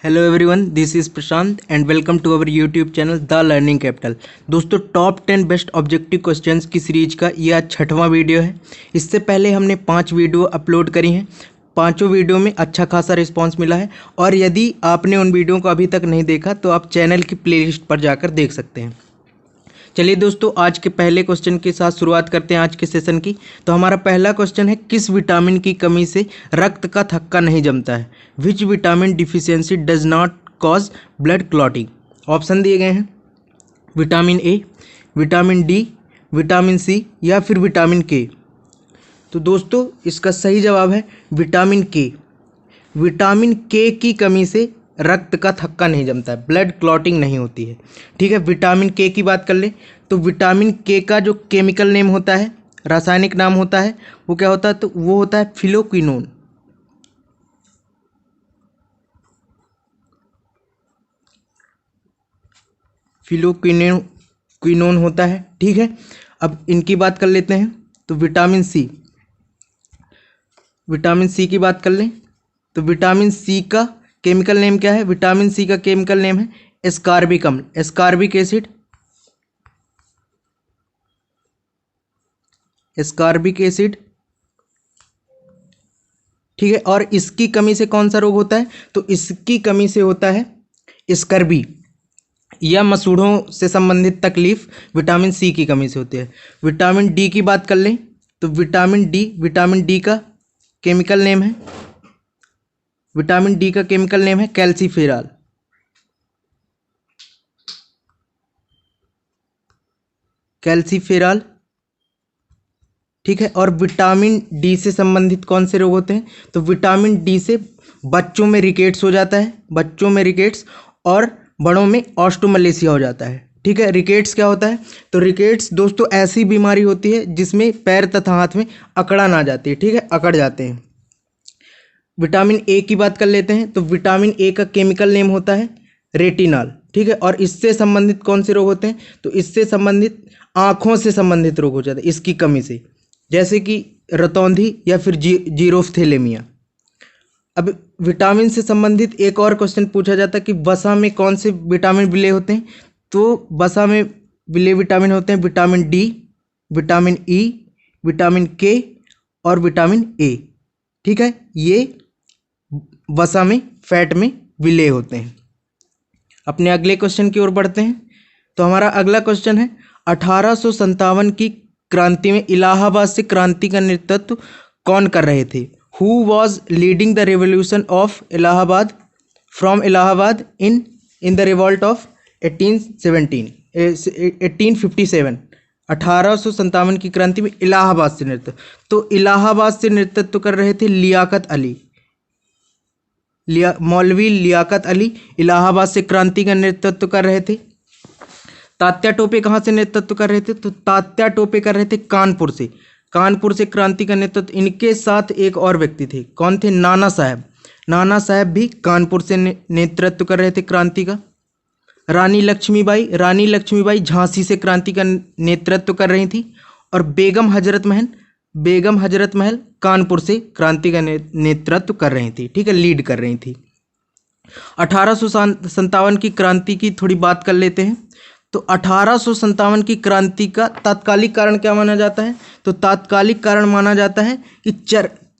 Hello everyone, this is Prashant and welcome to our YouTube channel the learning capital. दोस्तों, top 10 best objective questions की series का यह आज 6वां video है। इससे पहले हमने 5 वीडियो अपलोड करी हैं। पांचों वीडियो में अच्छा खासा रिस्पांस मिला है और यदि आपने उन वीडियो को अभी तक नहीं देखा तो आप चैनल की प्लेलिस्ट पर जाकर देख सकते हैं। चलिए दोस्तों, आज के पहले क्वेश्चन के साथ शुरुआत करते हैं आज के सेशन की। तो हमारा पहला क्वेश्चन है, किस विटामिन की कमी से रक्त का थक्का नहीं जमता है? Which vitamin deficiency does not cause blood clotting? Option दिए गए हैं vitamin A, vitamin D, vitamin C या फिर विटामिन के। तो दोस्तों, इसका सही जवाब है विटामिन के। विटामिन के की कमी से रक्त का थक्का नहीं जमता है, ब्लड क्लॉटिंग नहीं होती है। ठीक है, विटामिन के की बात कर ले तो विटामिन के का जो केमिकल नेम होता है, रासायनिक नाम होता है, वो क्या होता है? तो वो होता है फिलोक्विनोन। फिलोक्विनोन होता है। ठीक है, अब इनकी बात कर लेते हैं। तो विटामिन सी की बात कर लें तो विटामिन सी का केमिकल नेम क्या है? विटामिन सी का केमिकल नेम है एस्कॉर्बिक अम्ल, एस्कॉर्बिक एसिड, एस्कॉर्बिक एसिड। ठीक है, और इसकी कमी से कौन सा रोग होता है? तो इसकी कमी से होता है स्कर्वी या मसूड़ों से संबंधित तकलीफ विटामिन सी की कमी से होती है। विटामिन डी की बात कर लें तो विटामिन डी का केमिकल नेम है, विटामिन डी का केमिकल नेम है कैल्सीफेरॉल। कैल्सीफेरॉल। ठीक है, और विटामिन डी से संबंधित कौन से रोग होते हैं? तो विटामिन डी से बच्चों में रिकेट्स हो जाता है, बच्चों में रिकेट्स, और बड़ों में ऑस्टोमलेशिया हो जाता है। ठीक है, रिकेट्स क्या होता है? तो रिकेट्स दोस्तों ऐसी बीमारी होती है जिसमें पैर तथा हाथ में अकड़न आ जाती है। ठीक है, अकड़ जाते हैं। विटामिन ए की बात कर लेते हैं तो विटामिन ए का केमिकल नेम होता है रेटिनॉल। ठीक है, और इससे संबंधित कौन से रोग होते हैं? तो इससे संबंधित आँखों से संबंधित रोग हो जाते हैं इसकी कमी से, जैसे कि रतौंधी या फिर जीरोफ्थेलेमिया। अब विटामिन से संबंधित एक और क्वेश्चन पूछा जाता है कि वसा में कौन से विटामिन विलय होते हैं? तो वसा में विलय विटामिन होते हैं vitamin D, vitamin E, vitamin के और विटामिन ए। ठीक है, ये वसा में, फैट में विलय होते हैं। अपने अगले क्वेश्चन की ओर बढ़ते हैं। तो हमारा अगला क्वेश्चन है, 1857 की क्रांति में इलाहाबाद से क्रांति का नेतृत्व कौन कर रहे थे? Who was leading the revolution of Allahabad from Allahabad in the revolt of 1857। 1857 की क्रांति में इलाहाबाद से नेतृत्व, तो इलाहाबाद से नेतृत्व कर रहे थे लियाकत अली, मौलवी लियाकत अली इलाहाबाद से क्रांति का नेतृत्व कर रहे थे। तात्या टोपे कहाँ से नेतृत्व कर रहे थे? तो तात्या टोपे कर रहे थे कानपुर से, कानपुर से क्रांति का नेतृत्व। इनके साथ एक और व्यक्ति थे, कौन थे? नाना साहब। नाना साहब भी कानपुर से नेतृत्व कर रहे थे क्रांति का। रानी लक्ष्मीबाई झांसी से क्रांति का नेतृत्व कर रही थी, और बेगम हजरत महल कानपुर से क्रांति का नेतृत्व कर रही थी। ठीक है, लीड कर रही थी। 1857 की क्रांति की थोड़ी बात कर लेते हैं। तो 1857 की क्रांति का तात्कालिक कारण क्या माना जाता है? तो तात्कालिक कारण माना जाता है कि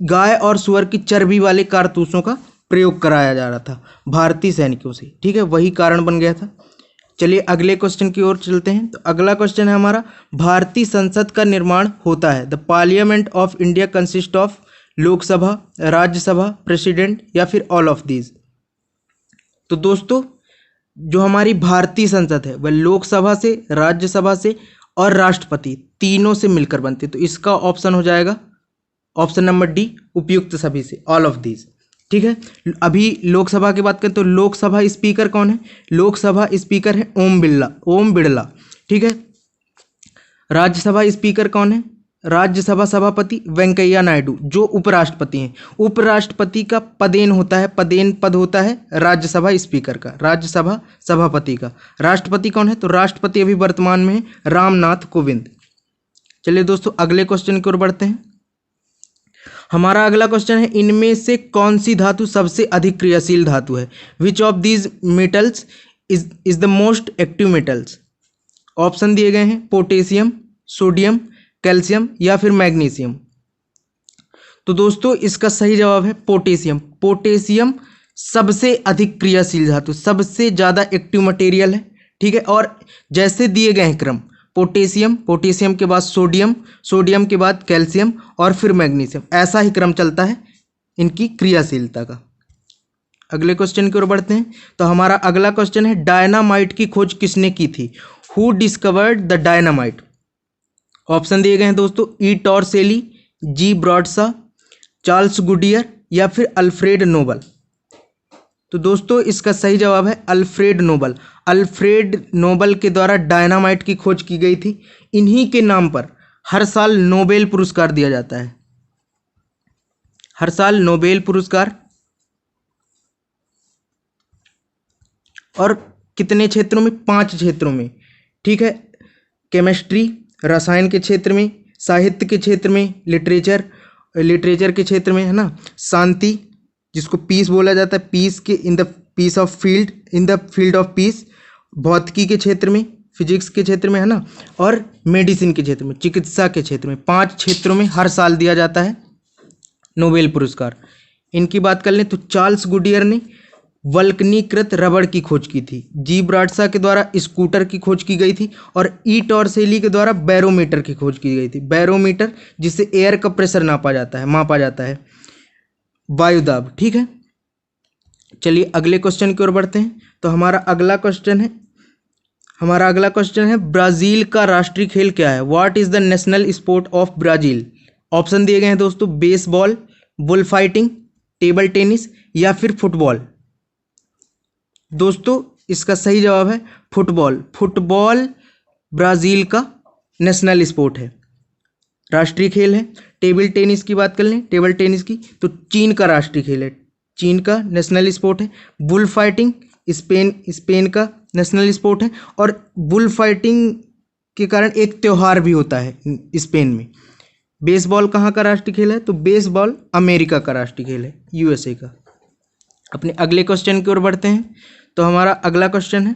गाय और सुअर की चर्बी वाले कारतूसों का प्रयोग कराया जा रहा था भारतीय सैनिकों से। ठीक है, वही कारण बन गया था। चलिए अगले क्वेश्चन की ओर चलते हैं। तो अगला क्वेश्चन है हमारा, भारतीय संसद का निर्माण होता है, the parliament of India consist of Lok Sabha, Rajya Sabha, president या फिर ऑल ऑफ दीज? तो दोस्तों, जो हमारी भारतीय संसद है वह लोकसभा से, राज्यसभा से और राष्ट्रपति तीनों से मिलकर बनती है। तो इसका ऑप्शन हो जाएगा ऑप्शन नंबर डी, उपयुक्त सभी से, ऑल ऑफ दीज। ठीक है, अभी लोकसभा की बात करें तो लोकसभा स्पीकर कौन है? लोकसभा स्पीकर है ओम बिड़ला। ठीक है, राज्यसभा स्पीकर कौन है? राज्यसभा सभापति वेंकैया नायडू, जो उपराष्ट्रपति हैं। उपराष्ट्रपति का पदेन पद होता है राज्यसभा स्पीकर का, राज्यसभा सभापति का। राष्ट्रपति कौन है? तो राष्ट्रपति अभी वर्तमान में है रामनाथ कोविंद। चलिए दोस्तों अगले क्वेश्चन की ओर बढ़ते हैं। हमारा अगला क्वेश्चन है, इनमें से कौन सी धातु सबसे अधिक क्रियाशील धातु है? Which of these metals is the most active metals? Option दिए गए हैं, पोटेशियम, सोडियम, कैल्शियम या फिर मैग्नीशियम। तो दोस्तों इसका सही जवाब है पोटेशियम। पोटेशियम सबसे अधिक क्रियाशील धातु, सबसे ज़्यादा एक्टिव मटेरियल है, ठीक है। और जैसे दिए गए हैं क्रम, पोटेशियम, पोटेशियम के बाद सोडियम, सोडियम के बाद कैल्शियम और फिर मैग्नीशियम, ऐसा ही क्रम चलता है इनकी क्रियाशीलता का। अगले क्वेश्चन की ओर बढ़ते हैं। तो हमारा अगला क्वेश्चन है, डायनामाइट की खोज किसने की थी? Who discovered the dynamite? Option दिए गए हैं दोस्तों, ई टॉर्सेली, जी ब्रॉडशॉ, चार्ल्स गुडियर या फिर अल्फ्रेड नोबल। तो दोस्तों इसका सही जवाब है अल्फ्रेड नोबल। अल्फ्रेड नोबल के द्वारा डायनामाइट की खोज की गई थी। इन्हीं के नाम पर हर साल नोबेल पुरस्कार दिया जाता है, हर साल नोबेल पुरस्कार। और कितने क्षेत्रों में? 5 क्षेत्रों में, ठीक है। केमिस्ट्री, रसायन के क्षेत्र में, साहित्य के क्षेत्र में, लिटरेचर के क्षेत्र में, है ना, शांति जिसको पीस बोला जाता है, पीस के in the field of peace, भौतिकी के क्षेत्र में, फिजिक्स के क्षेत्र में, है ना, और मेडिसिन के क्षेत्र में, चिकित्सा के क्षेत्र में, 5 क्षेत्रों में हर साल दिया जाता है नोबेल पुरस्कार। इनकी बात कर लें तो चार्ल्स गुडियर ने वल्कनीकृत रबड़ की खोज की थी, जी ब्रॉडशॉ के द्वारा स्कूटर की खोज की गई थी और ई टॉर्सेली के द्वारा बैरोमीटर की खोज की गई थी। बैरोमीटर जिससे एयर का प्रेशर मापा जाता है, वायुदाब, ठीक है। चलिए अगले क्वेश्चन की ओर बढ़ते हैं। तो हमारा अगला क्वेश्चन है, ब्राजील का राष्ट्रीय खेल क्या है? What is the national sport of Brazil? Option दिए गए हैं दोस्तों, baseball, bull fighting, table tennis या फिर फुटबॉल। दोस्तों इसका सही जवाब है फुटबॉल। फुटबॉल ब्राजील का नेशनल स्पोर्ट है, राष्ट्रीय खेल है। टेबल टेनिस की बात कर लें, टेबल टेनिस की, तो चीन का राष्ट्रीय खेल है, चीन का नेशनल स्पोर्ट है। बुल फाइटिंग स्पेन का नेशनल स्पोर्ट है और बुल फाइटिंग के कारण एक त्यौहार भी होता है स्पेन में। बेसबॉल कहाँ का राष्ट्रीय खेल है? तो बेसबॉल अमेरिका का राष्ट्रीय खेल है, यूएसए का। अपने अगले क्वेश्चन की ओर बढ़ते हैं। तो हमारा अगला क्वेश्चन है,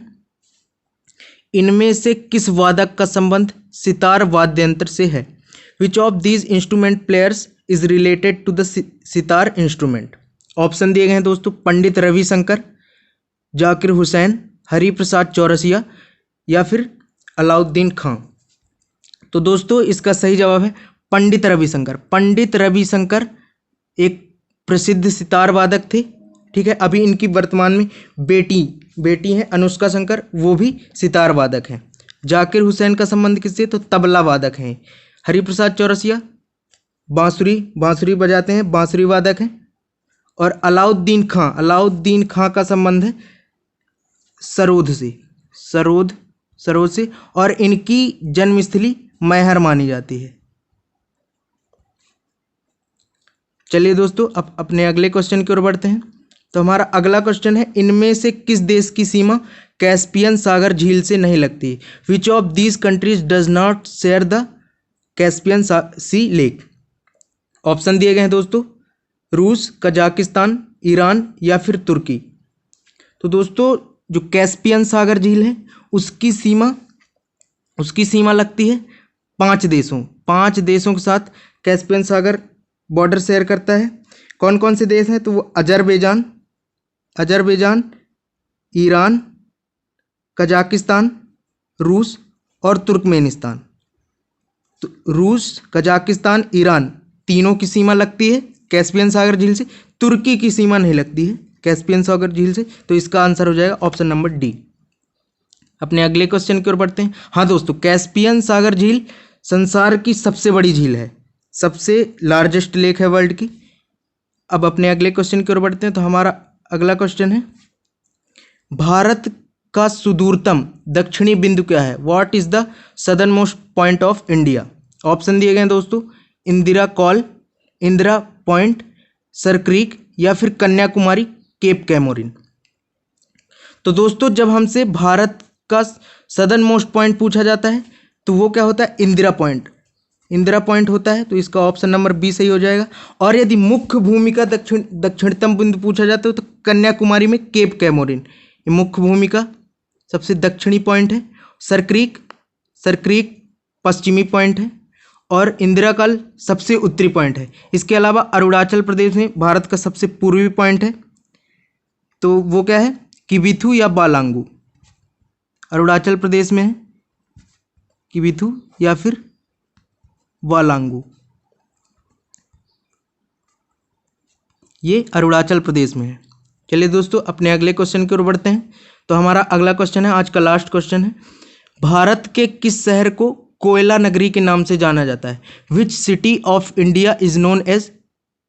इनमें से किस वादक का संबंध सितार वाद्य यंत्र से है? Which of these instrument players is related to the sitar instrument? Option दिए गए हैं दोस्तों, पंडित रविशंकर, जाकिर हुसैन, हरिप्रसाद चौरसिया या फिर अलाउद्दीन खां। तो दोस्तों इसका सही जवाब है पंडित रविशंकर। पंडित रविशंकर एक प्रसिद्ध सितार वादक थे, ठीक है। अभी इनकी वर्तमान में बेटी है अनुष्का शंकर, वो भी सितार वादक हैं। जाकिर हुसैन का संबंध किससे? तो तबला वादक हैं। हरिप्रसाद चौरसिया बांसुरी बजाते हैं, बांसुरी वादक हैं। और अलाउद्दीन खां का संबंध है सरोद से, और इनकी जन्मस्थली मैहर मानी जाती है। चलिए दोस्तों अब अपने अगले क्वेश्चन की ओर बढ़ते हैं। तो हमारा अगला क्वेश्चन है, इनमें से किस देश की सीमा कैस्पियन सागर झील से नहीं लगती? Which of these countries does not share the Caspian sea lake? Option दिए गए हैं दोस्तों, रूस, कजाकिस्तान, ईरान या फिर तुर्की। तो दोस्तों जो कैस्पियन सागर झील है उसकी सीमा लगती है 5 देशों के साथ कैस्पियन सागर बॉर्डर शेयर करता है। कौन कौन से देश हैं? तो वो अजरबैजान, ईरान, कजाकिस्तान, रूस और तुर्कमेनिस्तान। तो रूस, कजाकिस्तान, ईरान तीनों की सीमा लगती है कैस्पियन सागर झील से। तुर्की की सीमा नहीं लगती है कैस्पियन सागर झील से, तो इसका आंसर हो जाएगा ऑप्शन नंबर डी। अपने अगले क्वेश्चन की ओर बढ़ते हैं। हाँ दोस्तों, कैस्पियन सागर झील संसार की सबसे बड़ी झील है, सबसे लार्जेस्ट लेक है वर्ल्ड की। अब अपने अगले क्वेश्चन की ओर बढ़ते हैं। तो हमारा अगला क्वेश्चन है, भारत का सुदूरतम दक्षिणी बिंदु क्या है? What is the southern most point of India? Option दिए गए हैं दोस्तों, इंदिरा पॉइंट, सर क्रीक या फिर कन्याकुमारी, केप कैमोरिन। तो दोस्तों जब हमसे भारत का सदर्न मोस्ट पॉइंट पूछा जाता है तो वो क्या होता है? इंदिरा पॉइंट। इंदिरा पॉइंट होता है, तो इसका ऑप्शन नंबर बी सही हो जाएगा। और यदि मुख्य भूमि का दक्षिणतम बिंदु पूछा जाता है तो कन्याकुमारी में केप कैमोरिन, ये मुख्य भूमि का सबसे दक्षिणी पॉइंट है। सरक्रीक पश्चिमी पॉइंट है और इंदिरा कॉल सबसे उत्तरी पॉइंट है। इसके अलावा अरुणाचल प्रदेश में भारत का सबसे पूर्वी पॉइंट है, तो वो क्या है, किबिथु या बालांगू। अरुणाचल प्रदेश में है किबिथु या फिर वालांगू, ये अरुणाचल प्रदेश में है। चलिए दोस्तों अपने अगले क्वेश्चन की ओर बढ़ते हैं। तो हमारा अगला क्वेश्चन है, आज का लास्ट क्वेश्चन है, भारत के किस शहर को कोयला नगरी के नाम से जाना जाता है? Which city of India is known as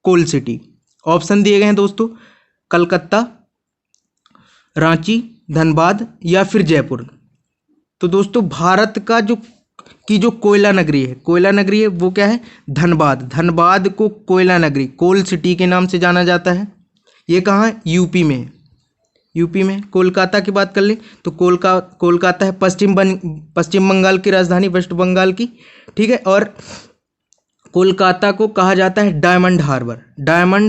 coal city? Option दिए गए हैं दोस्तों, कलकत्ता, रांची, धनबाद या फिर जयपुर। तो दोस्तों भारत का जो कोयला नगरी है वो क्या है, धनबाद। धनबाद को कोयला नगरी, कोल सिटी के नाम से जाना जाता है। ये कहाँ है, यूपी में है। यूपी में कोलकाता की बात कर लें तो कोलकाता है पश्चिम बंगाल की राजधानी, वेस्ट बंगाल की, ठीक है। और कोलकाता को कहा जाता है डायमंड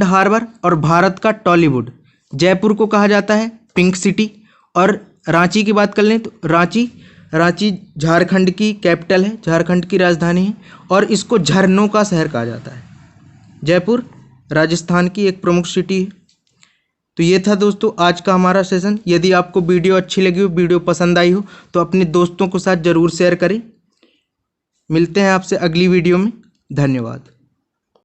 हार्बर और भारत का टॉलीवुड। जयपुर को कहा जाता है पिंक सिटी। और रांची की बात कर लें तो रांची झारखंड की कैपिटल है, झारखंड की राजधानी है और इसको झरनों का शहर कहा जाता है। जयपुर राजस्थान की एक प्रमुख सिटी है। तो ये था दोस्तों आज का हमारा सेशन। यदि आपको वीडियो अच्छी लगी हो, वीडियो पसंद आई हो तो अपने दोस्तों के साथ ज़रूर शेयर करें। मिलते हैं आपसे अगली वीडियो में। धन्यवाद।